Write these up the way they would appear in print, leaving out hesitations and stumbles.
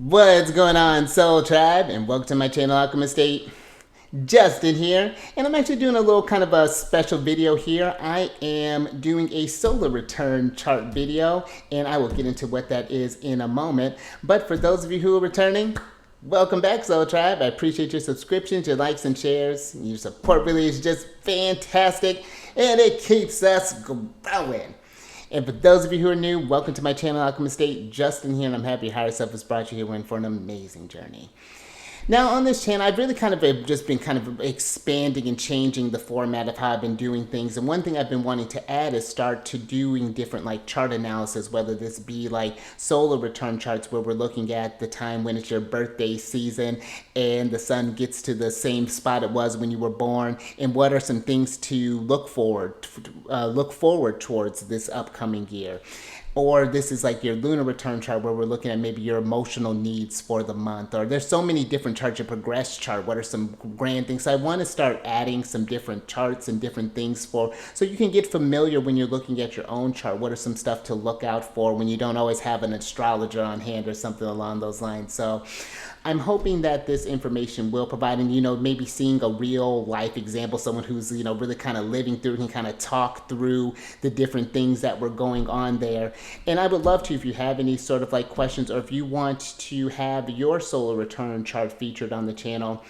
What's going on, Soul Tribe? And welcome to my channel, Alchemist. Justin here, and I'm actually doing a little kind of a special video here. I am doing a solar return chart video, and I will get into what that is in a moment. But for those of you who are returning, welcome back, Soul Tribe. I appreciate your subscriptions, your likes and shares. Your support really is just fantastic, and it keeps us growing. And for those of you who are new, welcome to my channel, Alchemist. Justin here, and I'm happy Higher Self has brought you here in for an amazing journey. Now on this channel, I've really kind of just been kind of expanding and changing the format of how I've been doing things. And one thing I've been wanting to add is start to doing different like chart analysis, whether this be like solar return charts where we're looking at the time when it's your birthday season and the sun gets to the same spot it was when you were born, and what are some things to look forward towards this upcoming year. Or this is like your lunar return chart where we're looking at maybe your emotional needs for the month. Or there's so many different charts. Your progress chart, what are some grand things? So I want to start adding some different charts and different things so you can get familiar when you're looking at your own chart. What are some stuff to look out for when you don't always have an astrologer on hand or something along those lines. So I'm hoping that this information will provide, and maybe seeing a real life example, someone who's really kind of living through, can kind of talk through the different things that were going on there. And I would love to, if you have any sort of like questions, or if you want to have your solar return chart featured on the channel,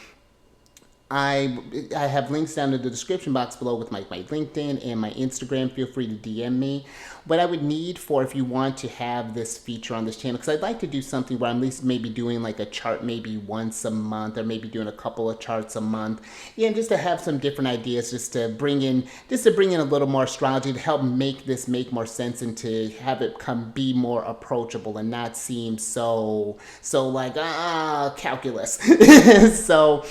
I have links down in the description box below with my LinkedIn and my Instagram. Feel free to DM me. What I would need for if you want to have this feature on this channel, because I'd like to do something where I'm at least maybe doing like a chart maybe once a month, or maybe doing a couple of charts a month. Yeah, and just to have some different ideas, just to bring in a little more astrology to help make this make more sense, and to have it be more approachable and not seem so like calculus. So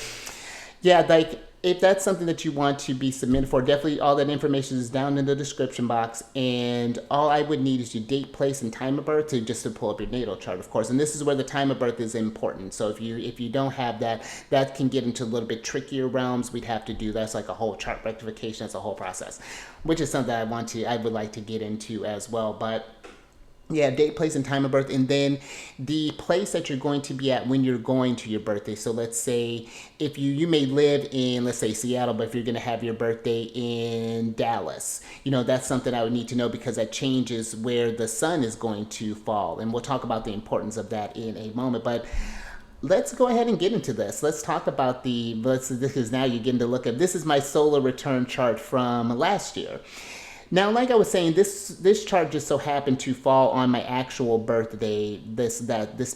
yeah, like if that's something that you want to be submitted for, definitely all that information is down in the description box. And all I would need is your date, place, and time of birth to pull up your natal chart, of course. And this is where the time of birth is important. So if you don't have that, that can get into a little bit trickier realms. We'd have to do that's like a whole chart rectification. That's a whole process, which is something I would like to get into as well. But yeah, date, place, and time of birth, and then the place that you're going to be at when you're going to your birthday. So let's say if you may live in, let's say, Seattle, but if you're going to have your birthday in Dallas, that's something I would need to know, because that changes where the sun is going to fall. And we'll talk about the importance of that in a moment. But let's go ahead and get into this. Let's talk about this is now you're getting to look at, this is my solar return chart from last year. Now, like I was saying, this chart just so happened to fall on my actual birthday this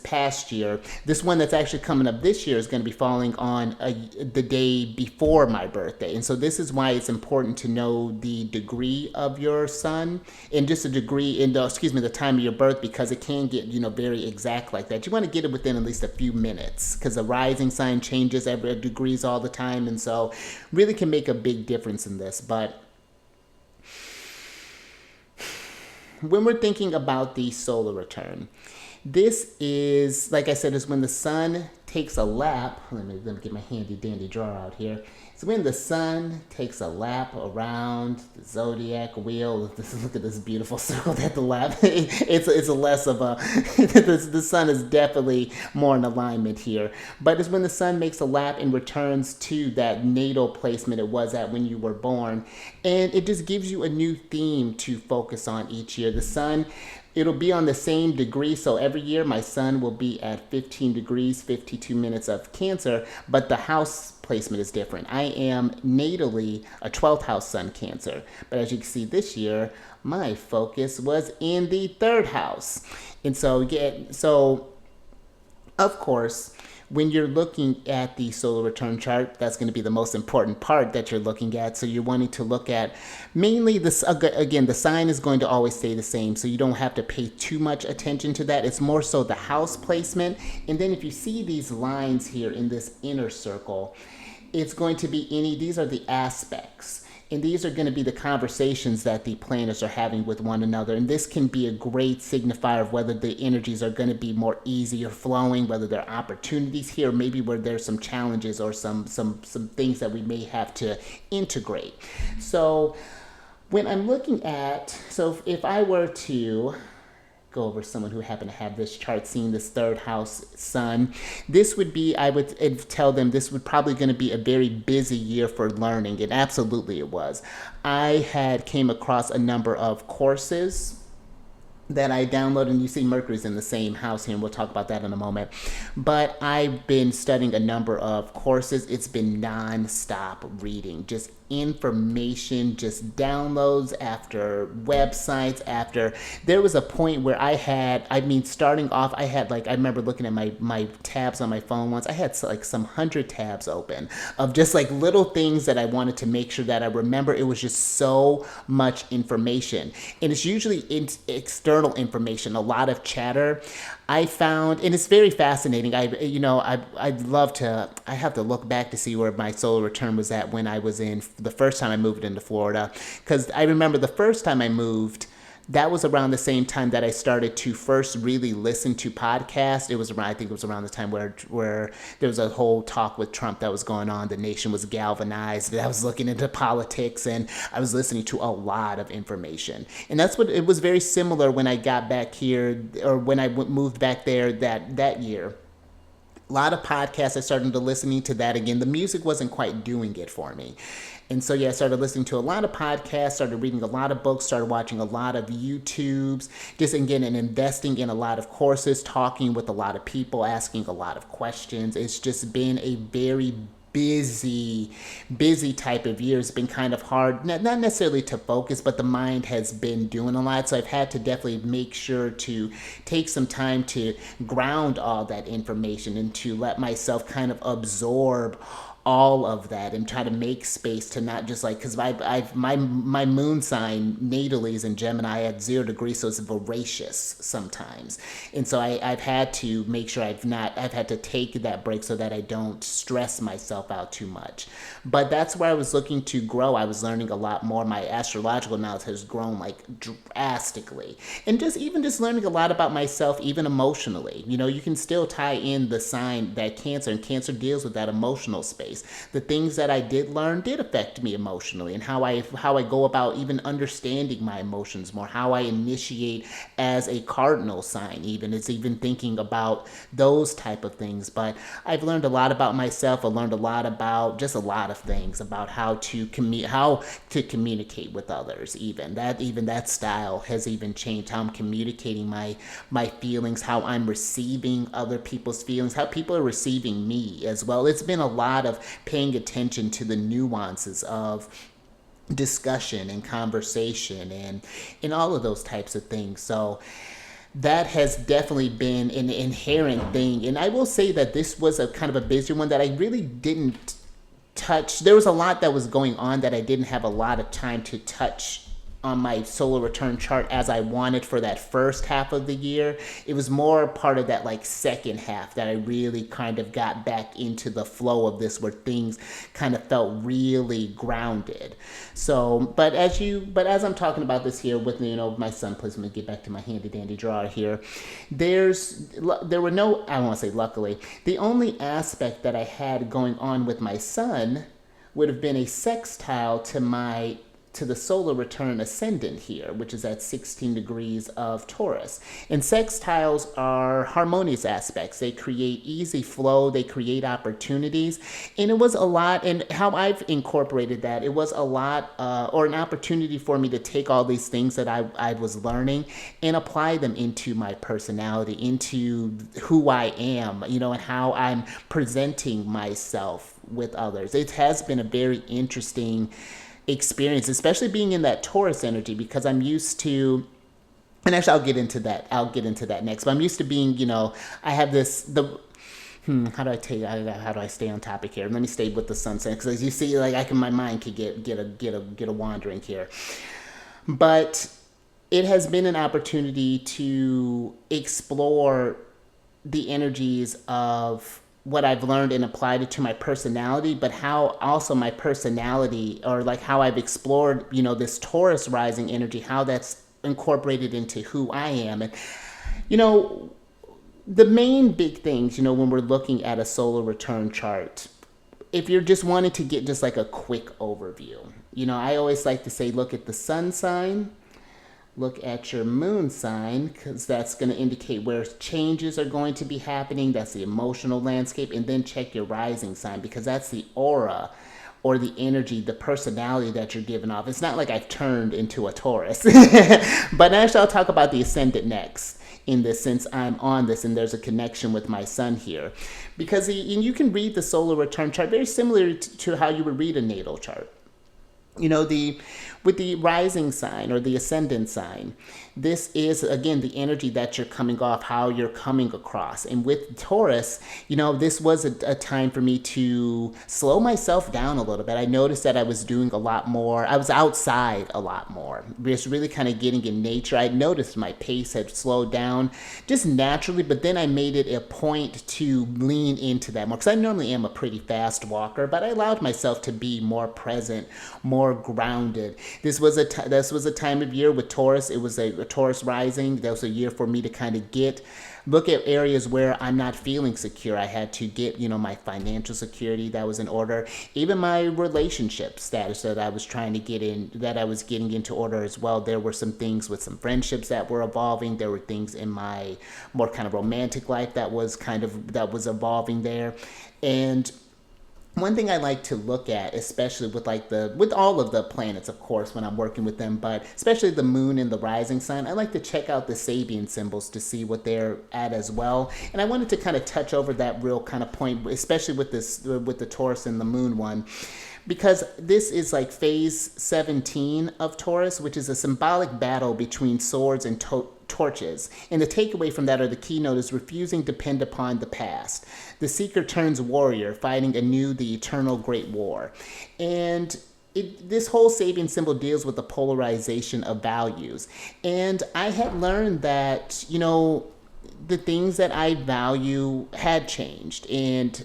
past year. This one that's actually coming up this year is going to be falling on the day before my birthday. And so this is why it's important to know the degree of your sun, and just a degree in the time of your birth, because it can get very exact like that. You want to get it within at least a few minutes, because the rising sign changes every degrees all the time, and so really can make a big difference in this. But when we're thinking about the solar return, this is, like I said, is when the sun takes a lap. Let me get my handy dandy drawer out here. So when the sun takes a lap around the zodiac wheel, look at this beautiful circle that the lap. It's a less of a. The sun is definitely more in alignment here, but it's when the sun makes a lap and returns to that natal placement it was at when you were born, and it just gives you a new theme to focus on each year. The sun, it'll be on the same degree. So every year my sun will be at 15 degrees, 52 minutes of Cancer, but the house placement is different. I am natally a 12th house sun Cancer, but as you can see this year, my focus was in the 3rd house. And so, of course, when you're looking at the solar return chart, that's going to be the most important part that you're looking at. So you're wanting to look at mainly this, again, the sign is going to always stay the same, so you don't have to pay too much attention to that. It's more so the house placement. And then if you see these lines here in this inner circle, it's going to be these are the aspects. And these are going to be the conversations that the planets are having with one another. And this can be a great signifier of whether the energies are going to be more easy or flowing, whether there are opportunities here, maybe where there's some challenges or some things that we may have to integrate. So when I'm looking at, if I were to go over someone who happened to have this chart, seeing this third house sun. This would be, I would tell them this would probably going to be a very busy year for learning, and absolutely it was. I had came across a number of courses that I downloaded, and you see Mercury's in the same house here, and we'll talk about that in a moment. But I've been studying a number of courses. It's been non-stop reading, just information, just downloads after websites after. There was a point where starting off, I had I remember looking at my tabs on my phone once. I had like some 100 tabs open of just like little things that I wanted to make sure that I remember. It was just so much information, and it's usually external information, a lot of chatter. I found, and it's very fascinating. I'd love to. I have to look back to see where my solar return was at when I was in the first time I moved into Florida, because I remember the first time I moved, that was around the same time that I started to first really listen to podcasts. It was around, I think it was around the time where there was a whole talk with Trump that was going on. The nation was galvanized. I was looking into politics, and I was listening to a lot of information. And that's what it was very similar when I got back here, or when I moved back there that year. A lot of podcasts, I started to listening to that again. The music wasn't quite doing it for me. And so, I started listening to a lot of podcasts, started reading a lot of books, started watching a lot of YouTubes, just again, and investing in a lot of courses, talking with a lot of people, asking a lot of questions. It's just been a very busy type of year. It's been kind of hard, not necessarily to focus, but the mind has been doing a lot. So I've had to definitely make sure to take some time to ground all that information and to let myself kind of absorb all of that and try to make space to not just because my moon sign natally is in Gemini at 0 degrees, so it's voracious sometimes, and so I've had to make sure I've had to take that break so that I don't stress myself out too much. But that's where I was looking to grow. I was learning a lot more. My astrological knowledge has grown drastically, and just learning a lot about myself, even emotionally. You can still tie in the sign that Cancer, and Cancer deals with that emotional space. The things that I did learn did affect me emotionally, and how I go about even understanding my emotions more, how I initiate as a cardinal sign, it's even thinking about those type of things. But I've learned a lot about myself. I learned a lot about just a lot of things about how to communicate with others. Even that style has even changed, how I'm communicating my feelings, how I'm receiving other people's feelings, how people are receiving me as well. It's been a lot of paying attention to the nuances of discussion and conversation and all of those types of things. So that has definitely been an inherent thing. And I will say that this was a kind of a busy one that I really didn't touch. There was a lot that was going on that I didn't have a lot of time to touch on my solar return chart as I wanted for that first half of the year. It was more part of that second half that I really kind of got back into the flow of this, where things kind of felt really grounded. So, but as I'm talking about this here with my sun placement, get back to my handy dandy drawer here. There were no, I don't want to say luckily, the only aspect that I had going on with my sun would have been a sextile to the solar return ascendant here, which is at 16 degrees of Taurus. And sextiles are harmonious aspects. They create easy flow, they create opportunities. And it was a lot, and how I've incorporated that, it was a lot, or an opportunity for me to take all these things that I was learning and apply them into my personality, into who I am, and how I'm presenting myself with others. It has been a very interesting experience, especially being in that Taurus energy, because I'm used to, and actually I'll get into that next, but I'm used to being, I have how do I tell you, how do I stay on topic here? Let me stay with the sun sign, because as you see, my mind could get a wandering here. But it has been an opportunity to explore the energies of what I've learned and applied it to my personality, but how also my personality, or how I've explored, this Taurus rising energy, how that's incorporated into who I am. And, the main big things, when we're looking at a solar return chart, if you're just wanting to get just a quick overview, I always like to say, look at the sun sign, look at your moon sign, because that's going to indicate where changes are going to be happening. That's the emotional landscape. And then check your rising sign, because that's the aura or the energy, the personality that you're giving off. It's not like I've turned into a Taurus. But actually, I'll talk about the ascendant next in this, since I'm on this and there's a connection with my sun here. Because you can read the solar return chart very similar to how you would read a natal chart. You know, with the rising sign or the ascendant sign, this is, again, the energy that you're coming off, how you're coming across. And with Taurus, you know, this was a time for me to slow myself down a little bit. I noticed that I was doing a lot more. I was outside a lot more. Just really kind of getting in nature. I noticed my pace had slowed down just naturally, but then I made it a point to lean into that more, because I normally am a pretty fast walker, but I allowed myself to be more present, more grounded. This was a time of year with Taurus. It was a Taurus rising. That was a year for me to kind of look at areas where I'm not feeling secure. I had to get, you know, my financial security that was in order, even my relationship status that I was trying to that I was getting into order as well. There were some things with some friendships that were evolving. There were things in my more kind of romantic life that was evolving there. And one thing I like to look at, especially with all of the planets, of course, when I'm working with them, but especially the moon and the rising sign, I like to check out the Sabian symbols to see what they're at as well. And I wanted to kind of touch over that real kind of point, especially with the Taurus and the moon one, because this is like phase 17 of Taurus, which is a symbolic battle between swords and torches. And the takeaway from that, or the keynote, is refusing to depend upon the past. The seeker turns warrior, fighting anew the eternal great war. And this whole Sabian symbol deals with the polarization of values. And I had learned that, you know, the things that I value had changed, and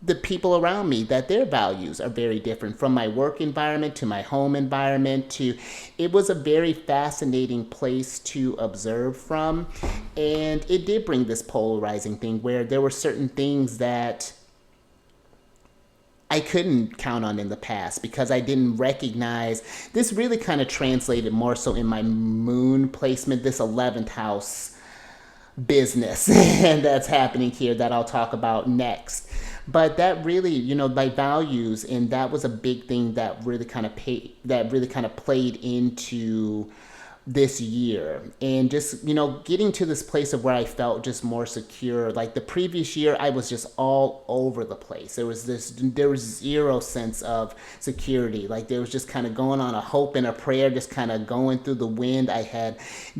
the people around me, that their values are very different, from my work environment to my home environment it was a very fascinating place to observe from. And it did bring this polarizing thing where there were certain things that I couldn't count on in the past because I didn't recognize. This really kind of translated more so in my moon placement, this 11th house business and that's happening here that I'll talk about next. But that really, you know, my values, and that was a big thing that really kind of played into this year. And just, you know, getting to this place of where I felt just more secure. Like the previous year, I was just all over the place. There was zero sense of security. Like there was just kind of going on a hope and a prayer, just kind of going through the wind.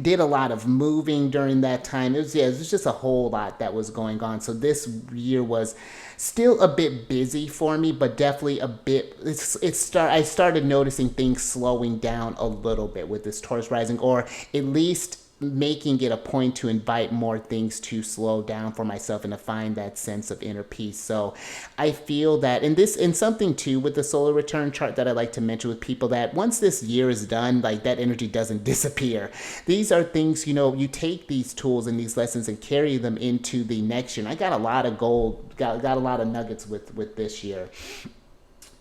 Did a lot of moving during that time. It was just a whole lot that was going on. So this year was still a bit busy for me, but definitely a bit. I started noticing things slowing down a little bit with this Taurus rising, or at least making it a point to invite more things to slow down for myself and to find that sense of inner peace. So I feel that, and something too with the solar return chart that I like to mention with people, that once this year is done, like that energy doesn't disappear. These are things, you know, you take these tools and these lessons and carry them into the next year. And I got a lot of gold, got a lot of nuggets with this year.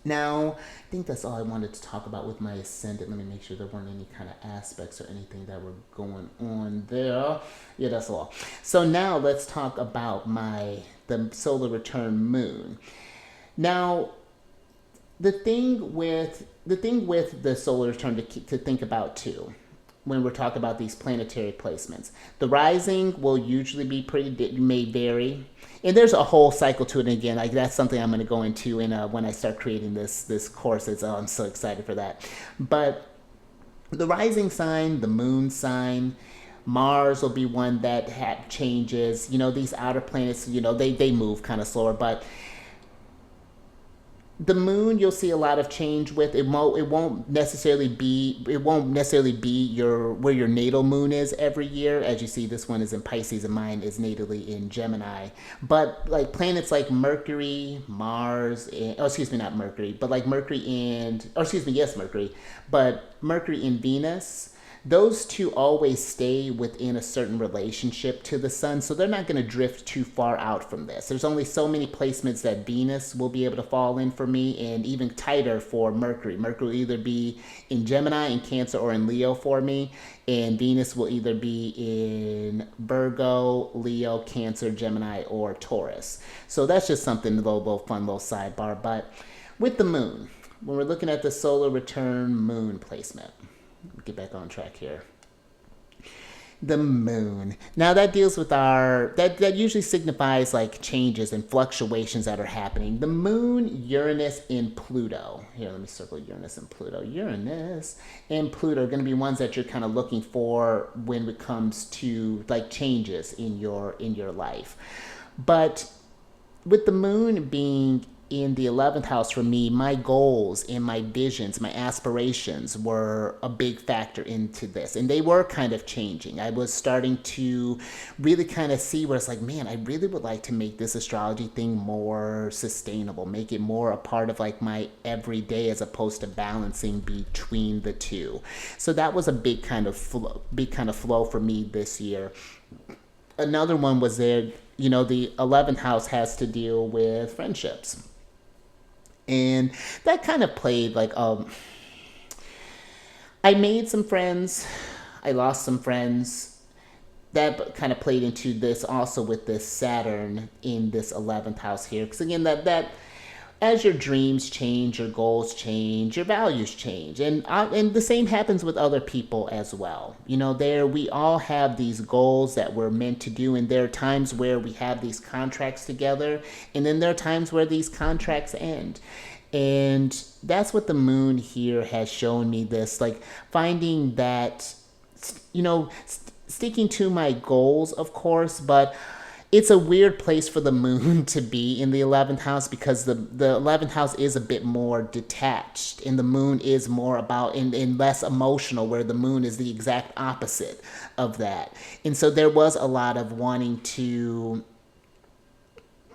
Now, I think that's all I wanted to talk about with my ascendant. Let me make sure there weren't any kind of aspects or anything that were going on there. Yeah, that's all. So now let's talk about the solar return moon. Now, the thing with the solar return to think about too, when we're talking about these planetary placements, the rising will usually be may vary. And there's a whole cycle to it. And again, like that's something I'm going to go into when I start creating this course. I'm so excited for that. But the rising sign, the moon sign, Mars will be one that changes. You know, these outer planets, you know, they move kind of slower, but the moon, you'll see a lot of change with. It won't necessarily be where your natal moon is every year. As you see, this one is in Pisces and mine is natally in Gemini. But like planets like Mercury, Mars, not Mercury, but like Mercury and Mercury, but Mercury and Venus, those two always stay within a certain relationship to the sun, so they're not going to drift too far out from this. There's only so many placements that Venus will be able to fall in for me, and even tighter for Mercury. Mercury will either be in Gemini, in Cancer, or in Leo for me, and Venus will either be in Virgo, Leo, Cancer, Gemini, or Taurus. So that's just something, a little fun little sidebar. But with the moon, when we're looking at the solar return moon placement, get back on track here. The moon. Now that deals with that usually signifies like changes and fluctuations that are happening. The moon, Uranus, and Pluto. Here, let me circle Uranus and Pluto. Uranus and Pluto are going to be ones that you're kind of looking for when it comes to like changes in your life. But with the moon being in the 11th house for me, my goals and my visions, my aspirations were a big factor into this. And they were kind of changing. I was starting to really kind of see where it's like, man, I really would like to make this astrology thing more sustainable, make it more a part of like my everyday as opposed to balancing between the two. So that was a big kind of flow for me this year. Another one was there, the 11th house has to deal with friendships. And that kind of played like, I made some friends, I lost some friends. That kind of played into this also with this Saturn in this 11th house here. Because again, that as your dreams change, your goals change, your values change. And the same happens with other people as well. We all have these goals that we're meant to do. And there are times where we have these contracts together. And then there are times where these contracts end. And that's what the moon here has shown me, this, like finding that, sticking to my goals, of course, but it's a weird place for the moon to be in the 11th house because the 11th house is a bit more detached and the moon is more about and less emotional, where the moon is the exact opposite of that. And so there was a lot of wanting to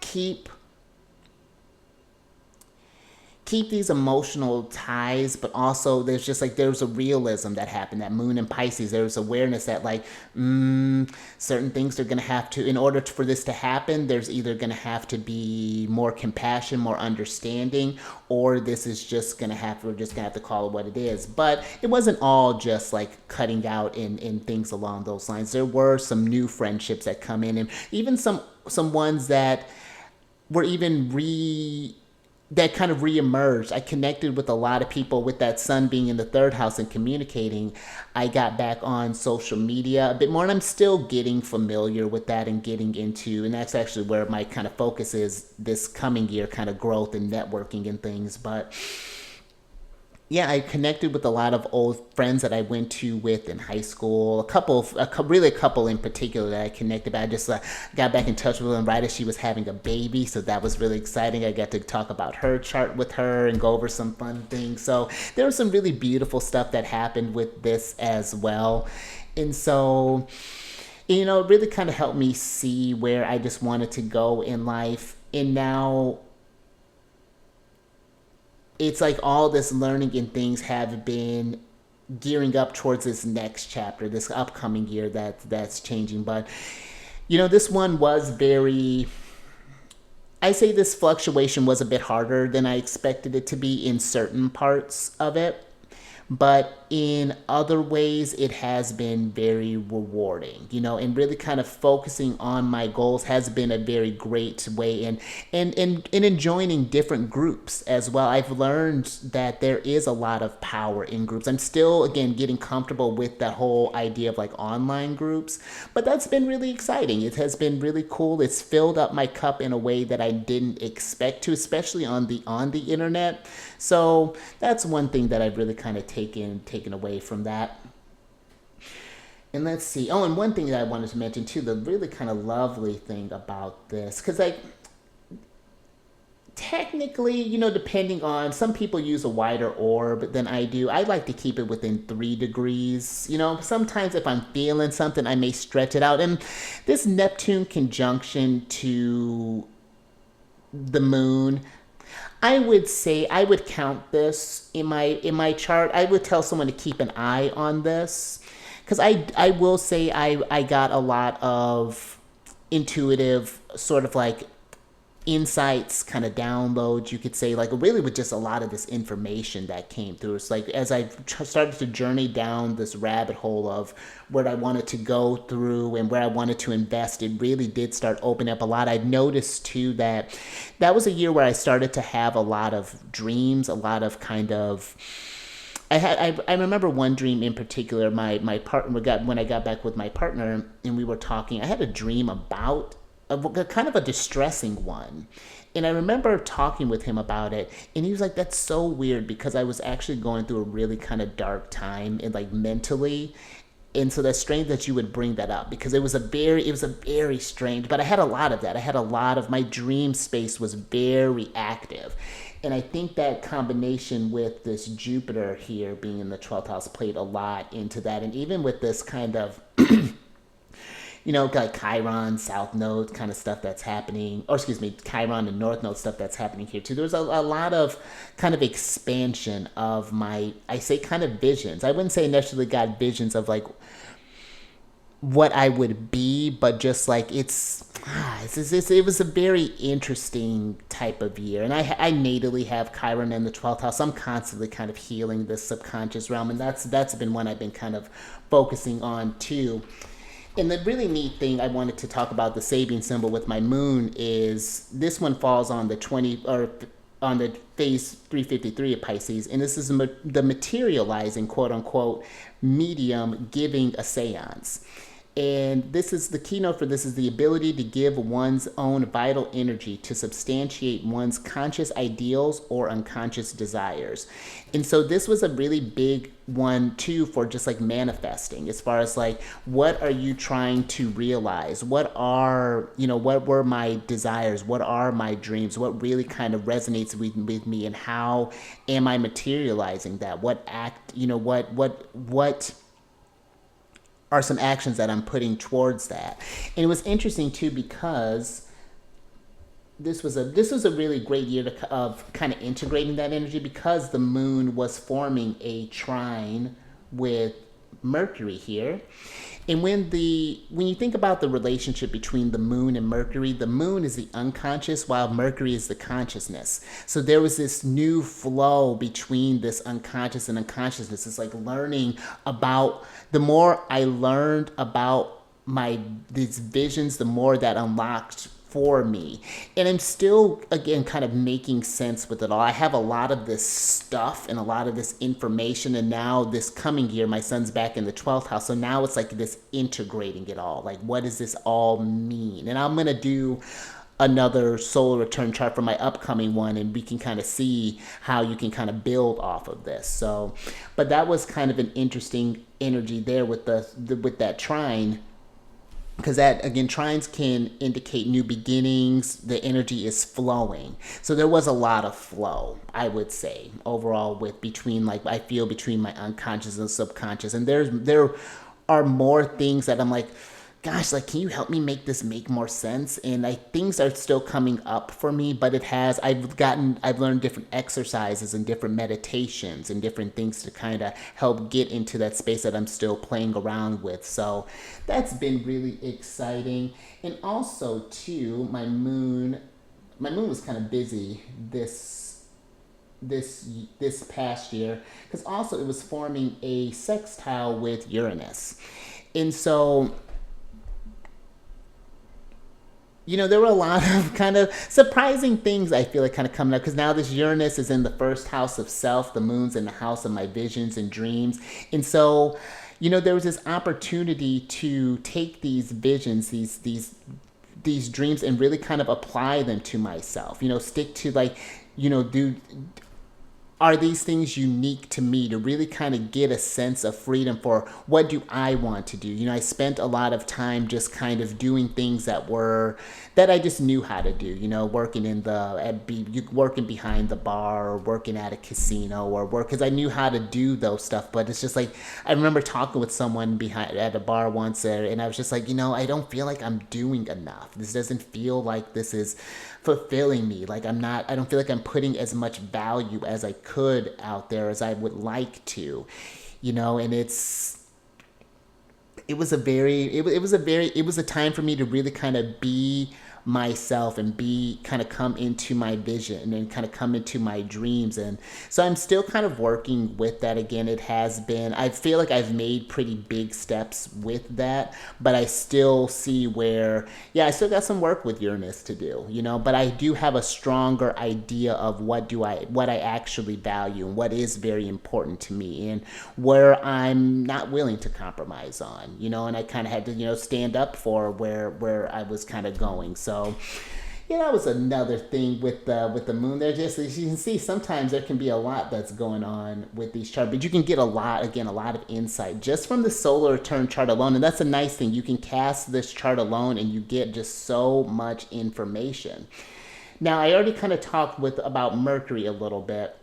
keep these emotional ties, but also there's a realism that happened. That moon in Pisces, there's awareness that like certain things are going to have to, in order for this to happen, there's either going to have to be more compassion, more understanding, or this is just going to have, we're just going to have to call it what it is. But it wasn't all just like cutting out and things along those lines. There were some new friendships that come in, and even some ones that were even that kind of reemerged. I connected with a lot of people with that sun being in the 3rd house and communicating. I got back on social media a bit more, and I'm still getting familiar with that and getting into, and that's actually where my kind of focus is this coming year, kind of growth and networking and things. But yeah, I connected with a lot of old friends that I went to with in high school. Really a couple in particular that I connected. But I just got back in touch with them right as she was having a baby, so that was really exciting. I got to talk about her chart with her and go over some fun things. So there was some really beautiful stuff that happened with this as well. And so, it really kind of helped me see where I just wanted to go in life. And now it's like all this learning and things have been gearing up towards this next chapter, this upcoming year that's changing. But, this one was I say this fluctuation was a bit harder than I expected it to be in certain parts of it. But in other ways, it has been very rewarding, and really kind of focusing on my goals has been a very great way, and in joining different groups as well. I've learned that there is a lot of power in groups. I'm still, again, getting comfortable with that whole idea of like online groups, but that's been really exciting. It has been really cool. It's filled up my cup in a way that I didn't expect to, especially on the internet. So that's one thing that I've really kind of taken away from that. And let's see. Oh, and one thing that I wanted to mention too, the really kind of lovely thing about this, because like technically, depending on, some people use a wider orb than I do. I like to keep it within 3 degrees. Sometimes if I'm feeling something, I may stretch it out. And this Neptune conjunction to the moon, I would say I would count this in my chart. I would tell someone to keep an eye on this because I will say I got a lot of intuitive sort of like insights, kind of downloads, you could say, like really with just a lot of this information that came through. It's like as I started to journey down this rabbit hole of where I wanted to go through and where I wanted to invest, it really did start opening up a lot. I've noticed too that that was a year where I started to have a lot of dreams, a lot of kind of I remember one dream in particular. My partner got when I got back with my partner and we were talking. I had a dream about a kind of a distressing one, and I remember talking with him about it, and he was like, "That's so weird because I was actually going through a really kind of dark time and like mentally." And so that's strange that you would bring that up because it was a very strange. But I had a lot of that. I had a lot of my dream space was very active. And I think that combination with this Jupiter here being in the 12th house played a lot into that. And even with this kind of, like Chiron, South Node kind of stuff that's happening, or excuse me, Chiron and North Node stuff that's happening here too. There's a lot of kind of expansion of I say kind of visions. I wouldn't say initially got visions of like what I would be, but just like it was a very interesting type of year. And I natally have Chiron in the 12th house. I'm constantly kind of healing this subconscious realm, and that's been one I've been kind of focusing on too. And the really neat thing I wanted to talk about the Sabian symbol with my moon is this one falls on the 20 or on the phase 353 of Pisces, and this is the materializing quote unquote medium giving a seance. And this is the keynote for this is the ability to give one's own vital energy to substantiate one's conscious ideals or unconscious desires. And so this was a really big one too for just like manifesting, as far as like what are you trying to realize, what were my desires, what are my dreams, what really kind of resonates with me, and how am I materializing that, what are some actions that I'm putting towards that. And it was interesting too because this was a really great year of kind of integrating that energy, because the moon was forming a trine with Mercury here. And when you think about the relationship between the moon and Mercury, the moon is the unconscious while Mercury is the consciousness. So there was this new flow between this unconscious and unconsciousness. It's like learning about, the more I learned about these visions, the more that unlocked for me. And I'm still, again, kind of making sense with it all. I have a lot of this stuff and a lot of this information, and now this coming year, my son's back in the 12th house, so now it's like this integrating it all. Like, what does this all mean? And I'm going to do another solar return chart for my upcoming one, and we can kind of see how you can kind of build off of this. So, but that was kind of an interesting energy there with with that trine, because that, again, trines can indicate new beginnings. The energy is flowing, so there was a lot of flow, I would say, overall between my unconscious and subconscious. And there are more things that I'm like, gosh, like, can you help me make this make more sense? And things are still coming up for me, but I've learned different exercises and different meditations and different things to kind of help get into that space that I'm still playing around with. So that's been really exciting. And also too, my moon was kind of busy this past year, because also it was forming a sextile with Uranus. And so there were a lot of kind of surprising things, I feel like, kind of coming up, because now this Uranus is in the first house of self, the moon's in the house of my visions and dreams. And so, there was this opportunity to take these visions, these dreams, and really kind of apply them to myself, stick to are these things unique to me, to really kind of get a sense of freedom for what do I want to do. I spent a lot of time just kind of doing things that I just knew how to do, working working behind the bar, or working at a casino, or because I knew how to do those stuff. But it's just like, I remember talking with someone at a bar once, and I was just like, I don't feel like I'm doing enough. This doesn't feel like this is fulfilling me. Like, I don't feel like I'm putting as much value as I could out there as I would like to, and it's it was a time for me to really kind of be myself and be kind of come into my vision and kind of come into my dreams. And so I'm still kind of working with that. Again, it has been, I feel like I've made pretty big steps with that, but I still see where, yeah, I still got some work with Uranus to do, you know, but I do have a stronger idea of what I actually value and what is very important to me and where I'm not willing to compromise on, you know, and I kind of had to, you know, stand up for where I was kind of going. So yeah, that was another thing with the moon there. Just as you can see, sometimes there can be a lot that's going on with these charts, but you can get a lot of insight just from the solar return chart alone. And that's a nice thing. You can cast this chart alone and you get just so much information. Now, I already kind of talked about Mercury a little bit.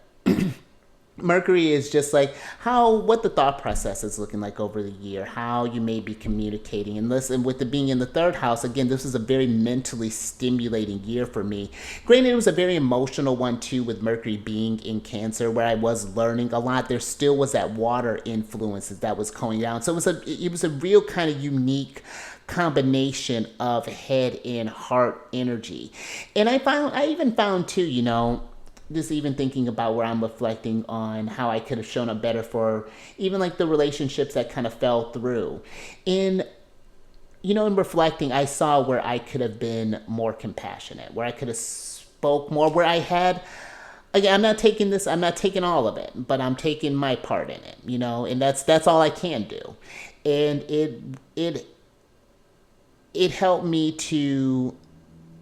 Mercury is just like what the thought process is looking like over the year, how you may be communicating. And listen, with it being in the third house, again, this is a very mentally stimulating year for me. Granted, it was a very emotional one too, with Mercury being in Cancer, where I was learning a lot. There still was that water influence that was going down. So it was a real kind of unique combination of head and heart energy. And I even found too, you know, just even thinking about where I'm reflecting on how I could have shown up better for even like the relationships that kind of fell through. In reflecting, I saw where I could have been more compassionate, where I could have spoke more, where I had, again, I'm not taking all of it, but I'm taking my part in it, you know, and that's all I can do. And it helped me to,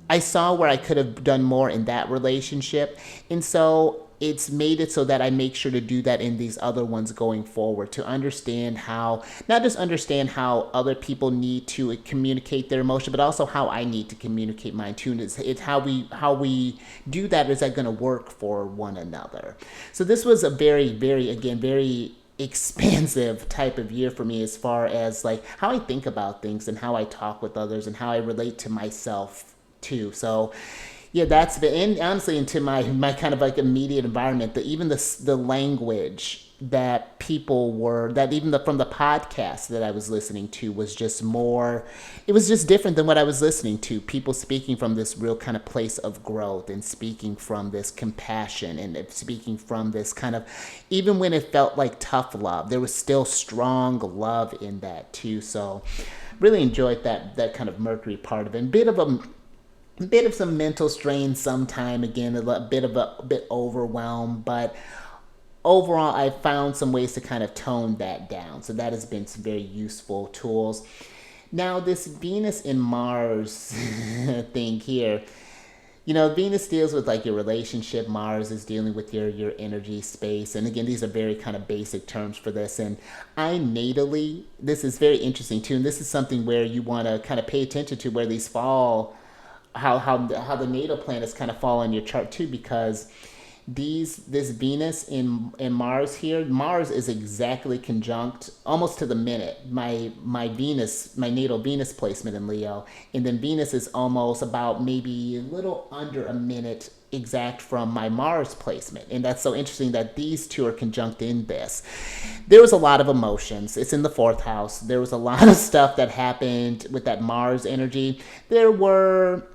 I saw where I could have done more in that relationship. And so it's made it so that I make sure to do that in these other ones going forward, to understand how, not just understand how other people need to communicate their emotion, but also how I need to communicate mine too. And it's how we do that. Is that going to work for one another? So this was a very, very, again, very expansive type of year for me, as far as like how I think about things and how I talk with others and how I relate to myself too. So yeah, that's been, and honestly, into my kind of like immediate environment, even the language that people were, that even from the podcast that I was listening to was just more, it was just different than what I was listening to. People speaking from this real kind of place of growth and speaking from this compassion and speaking from this kind of, even when it felt like tough love, there was still strong love in that too. So really enjoyed that kind of Mercury part of it. A bit of some mental strain sometime, again, a bit overwhelmed, but overall I found some ways to kind of tone that down. So that has been some very useful tools. Now this Venus and Mars thing here, you know, Venus deals with like your relationship, Mars is dealing with your energy space. And again, these are very kind of basic terms for this. And I natally, this is very interesting too, and this is something where you want to kind of pay attention to where these fall, how the natal planets kind of fall on your chart too, because this Venus in Mars here, Mars is exactly conjunct almost to the minute my natal Venus placement in Leo, and then Venus is almost about maybe a little under a minute exact from my Mars placement. And that's so interesting that these two are conjunct in this. There was a lot of emotions. It's in the fourth house. There was a lot of stuff that happened with that Mars energy. There were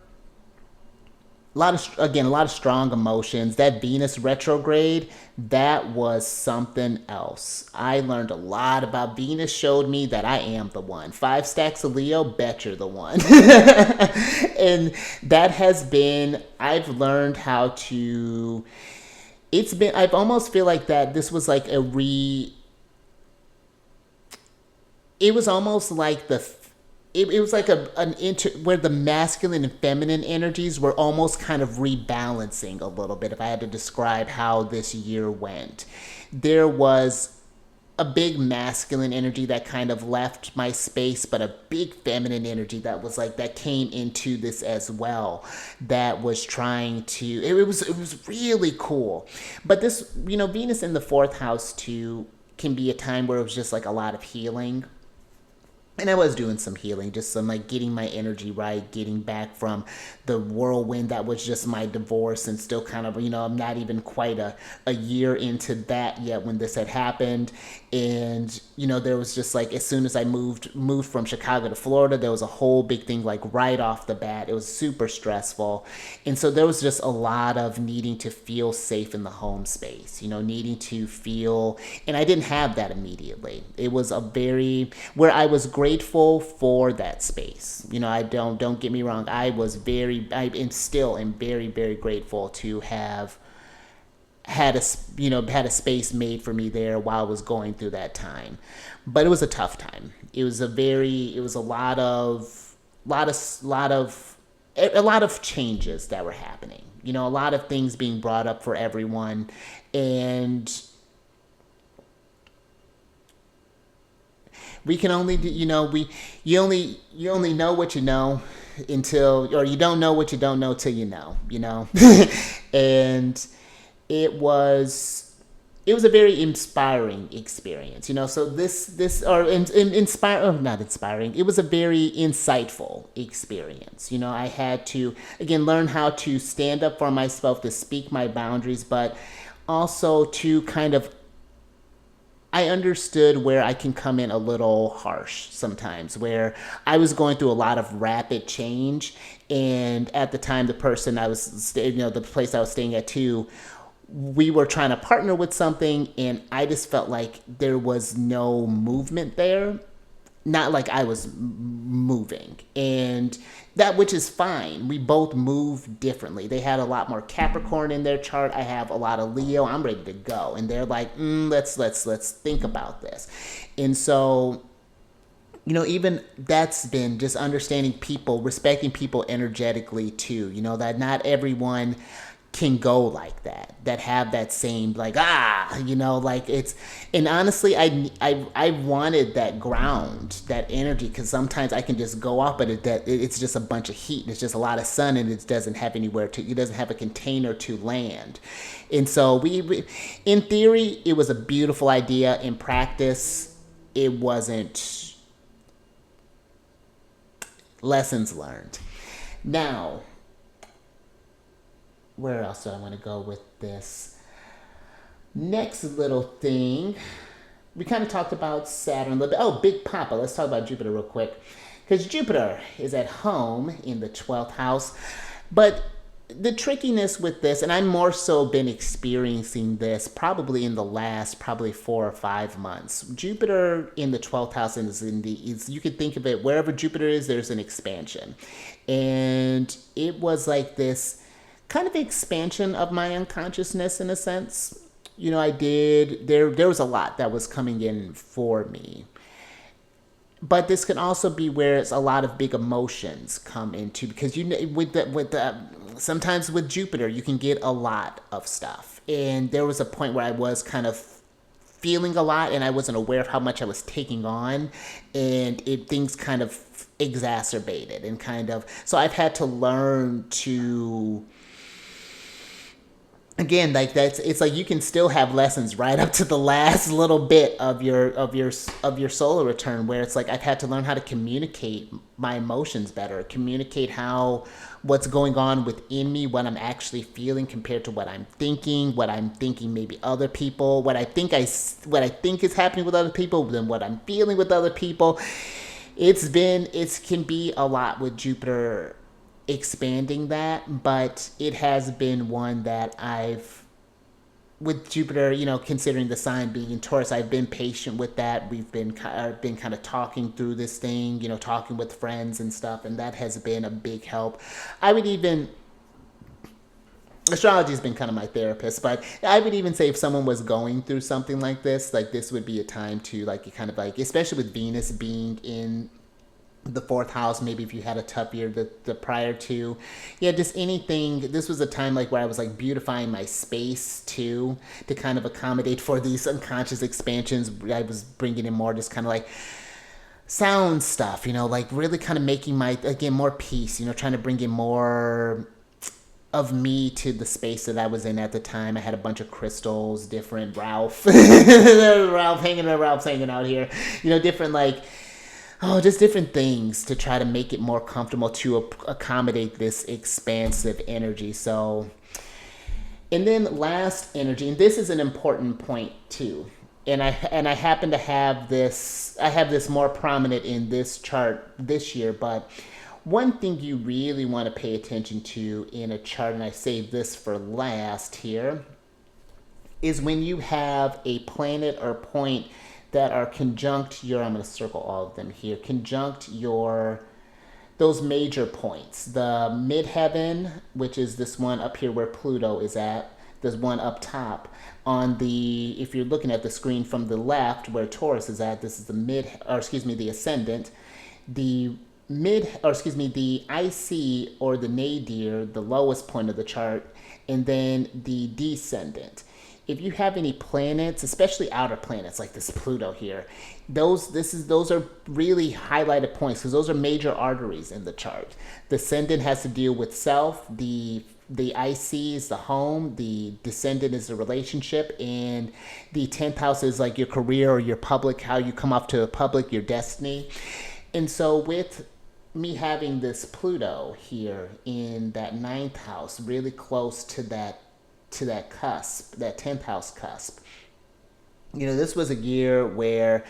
a lot of strong emotions. That Venus retrograde, that was something else. I learned a lot about Venus, showed me that I am the one. 5 stacks of Leo, bet you're the one. And that has been, I've learned how to, I've almost feel like that this was like it was almost like it was like where the masculine and feminine energies were almost kind of rebalancing a little bit. If I had to describe how this year went, there was a big masculine energy that kind of left my space, but a big feminine energy that was like, that came into this as well, that was trying to, it was really cool. But this, you know, Venus in the fourth house too can be a time where it was just like a lot of healing. And I was doing some healing, just some like getting my energy right, getting back from the whirlwind that was just my divorce, and still kind of, I'm not even quite a year into that yet when this had happened. And, there was just like, as soon as I moved from Chicago to Florida, there was a whole big thing like right off the bat. It was super stressful. And so there was just a lot of needing to feel safe in the home space, needing to feel, and I didn't have that immediately. It was where I was grateful for that space. I don't get me wrong. I am still am very, very grateful to have had a space made for me there while I was going through that time. But it was a tough time. It was a lot of changes that were happening. A lot of things being brought up for everyone, and we can only do, you only know what you know or you don't know what you don't know till you know. And it was a very inspiring experience, so not inspiring, it was a very insightful experience. I had to, again, learn how to stand up for myself, to speak my boundaries, but also to kind of, I understood where I can come in a little harsh sometimes, where I was going through a lot of rapid change. And at the time, the person I was, the place I was staying at too, we were trying to partner with something, and I just felt like there was no movement there. Not like I was moving, and that, which is fine. We both move differently. They had a lot more Capricorn in their chart. I have a lot of Leo. I'm ready to go, and they're like, let's think about this. And so, even that's been just understanding people, respecting people energetically too. That not everyone can go like that have that same like like it's, and honestly I wanted that ground, that energy, because sometimes I can just go off, but it's just a bunch of heat, it's just a lot of sun, and it doesn't have it doesn't have a container to land. And so we in theory it was a beautiful idea. In practice, it wasn't. Lessons learned. Now, where else do I want to go with this? Next little thing, we kind of talked about Saturn a little bit. Oh, Big Papa. Let's talk about Jupiter real quick, because Jupiter is at home in the 12th house. But the trickiness with this, and I'm more so been experiencing this probably in the last 4 or 5 months. Jupiter in the 12th house is you could think of it, wherever Jupiter is, there's an expansion. And it was like this kind of expansion of my unconsciousness in a sense. There was a lot that was coming in for me. But this can also be where it's a lot of big emotions come into, because sometimes with Jupiter you can get a lot of stuff. And there was a point where I was kind of feeling a lot, and I wasn't aware of how much I was taking on, and things kind of exacerbated, and kind of, so I've had to learn to, again, like it's like you can still have lessons right up to the last little bit of your solar return, where it's like I've had to learn how to communicate my emotions better, communicate what's going on within me, what I'm actually feeling compared to what I'm thinking maybe other people, what I think is happening with other people than what I'm feeling with other people. It can be a lot with Jupiter expanding that, but it has been one that with Jupiter, considering the sign being in Taurus, I've been patient with that. We've been kind of talking through this thing, talking with friends and stuff, and that has been a big help. Astrology has been kind of my therapist, but I would even say if someone was going through something like this would be a time to kind of especially with Venus being in the 4th house, maybe if you had a tough year the prior to, just anything. This was a time where I was beautifying my space too, to kind of accommodate for these unconscious expansions. I was bringing in more just kind of sound stuff, really kind of making more peace, trying to bring in more of me to the space that I was in at the time. I had a bunch of crystals, different Ralph's hanging out here, different oh, just different things to try to make it more comfortable to accommodate this expansive energy. So, and then last energy, and this is an important point too. And I happen to have this. I have this more prominent in this chart this year, but one thing you really want to pay attention to in a chart, and I saved this for last here, is when you have a planet or point that are conjunct your, I'm going to circle all of them here, conjunct your, those major points. The midheaven, which is this one up here where Pluto is at, there's one up top on the, if you're looking at the screen from the left where Taurus is at, this is the the ascendant. The the IC or the nadir, the lowest point of the chart, and then the descendant. If you have any planets, especially outer planets like this Pluto here, those are really highlighted points because those are major arteries in the chart. The ascendant has to deal with self, the IC is the home, the descendant is the relationship, and the 10th house is like your career or your public, how you come off to the public, your destiny. And so with me having this Pluto here in that 9th house, really close to that cusp, that 10th house cusp. This was a year where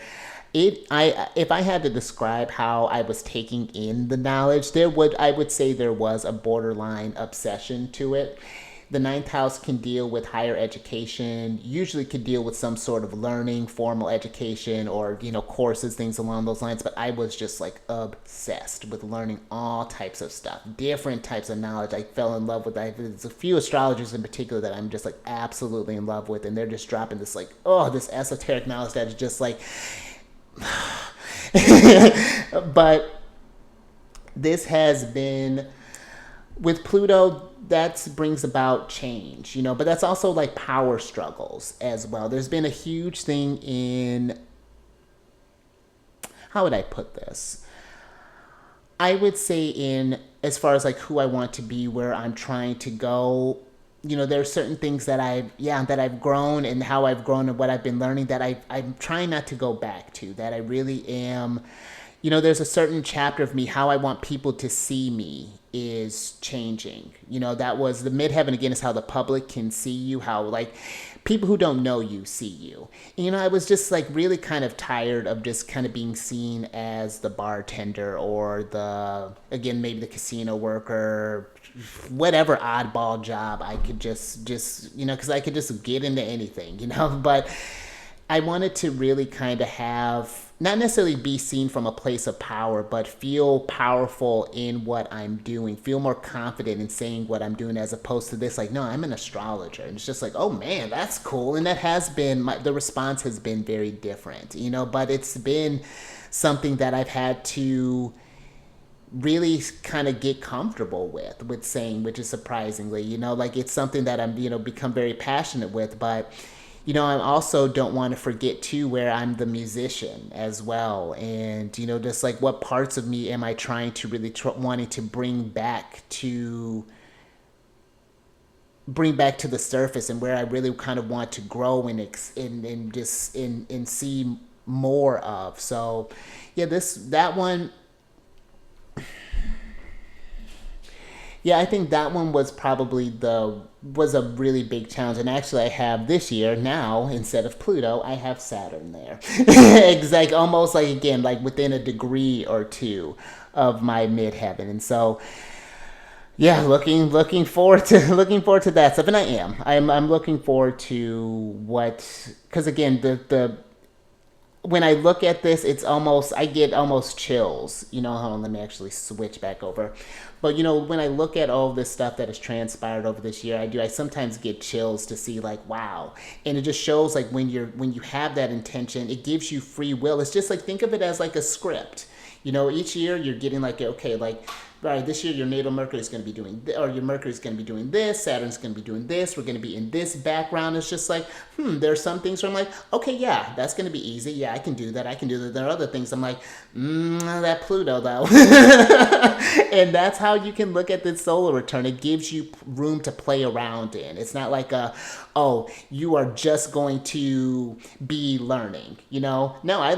if I had to describe how I was taking in the knowledge, I would say there was a borderline obsession to it. The 9th house can deal with higher education, usually could deal with some sort of learning, formal education, or, courses, things along those lines. But I was just like obsessed with learning all types of stuff, different types of knowledge. I fell in love with there's a few astrologers in particular that I'm just like absolutely in love with. And they're just dropping this like, this esoteric knowledge that is just like, but this has been with Pluto, that brings about change, but that's also like power struggles as well. There's been a huge thing in, how would I put this? I would say in, as far as like who I want to be, where I'm trying to go, there are certain things that I've grown and how I've grown and what I've been learning that I'm trying not to go back to, that I really am, there's a certain chapter of me, how I want people to see me is changing. That was the midheaven again, is how the public can see you, how like people who don't know you see you. And, I was just like really kind of tired of just kind of being seen as the bartender or maybe the casino worker, whatever oddball job I could just because I could just get into anything, but I wanted to really kind of have, not necessarily be seen from a place of power, but feel powerful in what I'm doing, feel more confident in saying what I'm doing, as opposed to this, like, no, I'm an astrologer. And it's just like, oh man, that's cool. And that has been, the response has been very different, but it's been something that I've had to really kind of get comfortable with saying, which is surprisingly, like it's something that I'm, become very passionate with, but I also don't want to forget too where I'm the musician as well. And, just like what parts of me am I trying to really wanting to bring back to the surface, and where I really kind of want to grow and see more of. So yeah, that one, I think that one was probably was a really big challenge. And actually I have this year now, instead of Pluto, I have Saturn there. It's like almost like, again, like within a degree or two of my midheaven. And so yeah, looking forward to that stuff. And I'm looking forward to because again, the when I look at this, I get almost chills. Hold on, let me actually switch back over. But, when I look at all this stuff that has transpired over this year, I sometimes get chills to see like, wow. And it just shows like when you have that intention, it gives you free will. It's just like, think of it as like a script. Each year you're getting like, okay, like right, this year your natal Mercury is going to be doing, or your Mercury is going to be doing this, Saturn's going to be doing this, we're going to be in this background. It's just like, there's some things where I'm like, okay, yeah, that's going to be easy. Yeah, I can do that. I can do that. There are other things I'm like, that Pluto though. And that's how you can look at this solar return. It gives you room to play around in. It's not like oh, you are just going to be learning, No, I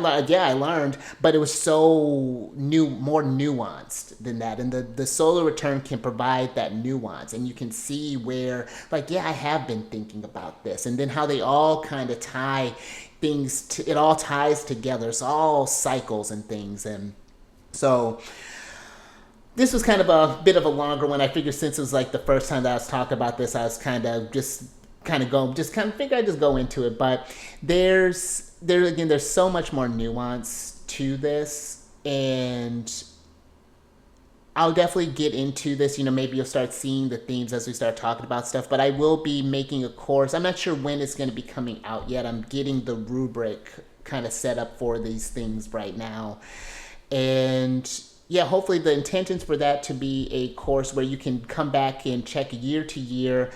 learned, but it was so more nuanced than that. And the solar return can provide that nuance, and you can see where, like, yeah, I have been thinking about this, and then how they all kind of tie things. It all ties together. It's all cycles and things, and so this was kind of a bit of a longer one. I figured since it was like the first time that I was talking about this, I was kind of figure I'd just go into it. But there's so much more nuance to this, and I'll definitely get into this. Maybe you'll start seeing the themes as we start talking about stuff. But I will be making a course. I'm not sure when it's going to be coming out yet. I'm getting the rubric kind of set up for these things right now, and yeah, hopefully the intentions for that to be a course where you can come back and check year to year.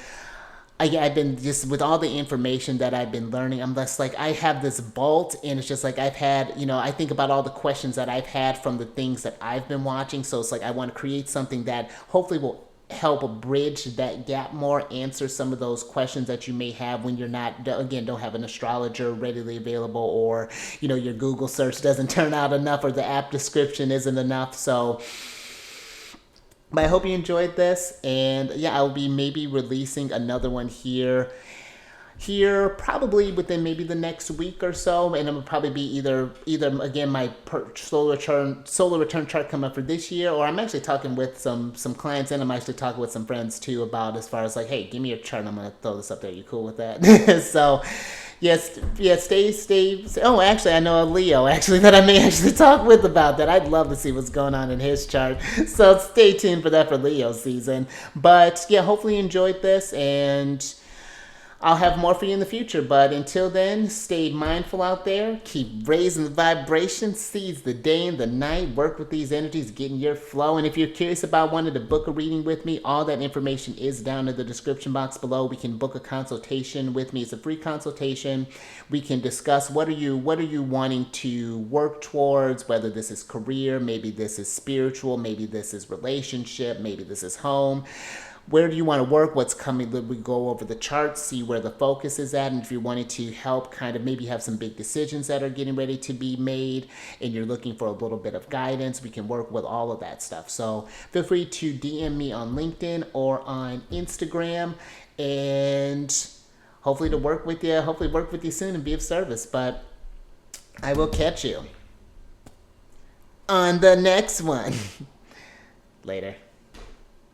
I've been just with all the information that I've been learning, I'm just like, I have this vault, and it's just like I've had, I think about all the questions that I've had from the things that I've been watching. So it's like I want to create something that hopefully will help bridge that gap more, answer some of those questions that you may have when you're not, again, don't have an astrologer readily available, or, your Google search doesn't turn out enough, or the app description isn't enough. So, but I hope you enjoyed this, and yeah, I'll be maybe releasing another one here probably within maybe the next week or so, and it will probably be either again my solar return chart coming up for this year, or I'm actually talking with some clients, and I'm actually talking with some friends too about, as far as like, hey, give me your chart, I'm gonna throw this up there. You cool with that? So yes, stay. Oh, actually, I know a Leo actually that I may actually talk with about that. I'd love to see what's going on in his chart. So stay tuned for that for Leo season. But yeah, hopefully you enjoyed this, and I'll have more for you in the future. But until then, stay mindful out there. Keep raising the vibration. Seize the day and the night. Work with these energies, get in your flow. And if you're curious about wanting to book a reading with me, all that information is down in the description box below. We can book a consultation with me. It's a free consultation. We can discuss what are you wanting to work towards, whether this is career, maybe this is spiritual, maybe this is relationship, maybe this is home. Where do you want to work? What's coming? We go over the charts, see where the focus is at. And if you're wanting to help kind of maybe have some big decisions that are getting ready to be made, and you're looking for a little bit of guidance, we can work with all of that stuff. So feel free to DM me on LinkedIn or on Instagram, and hopefully work with you soon and be of service. But I will catch you on the next one. Later.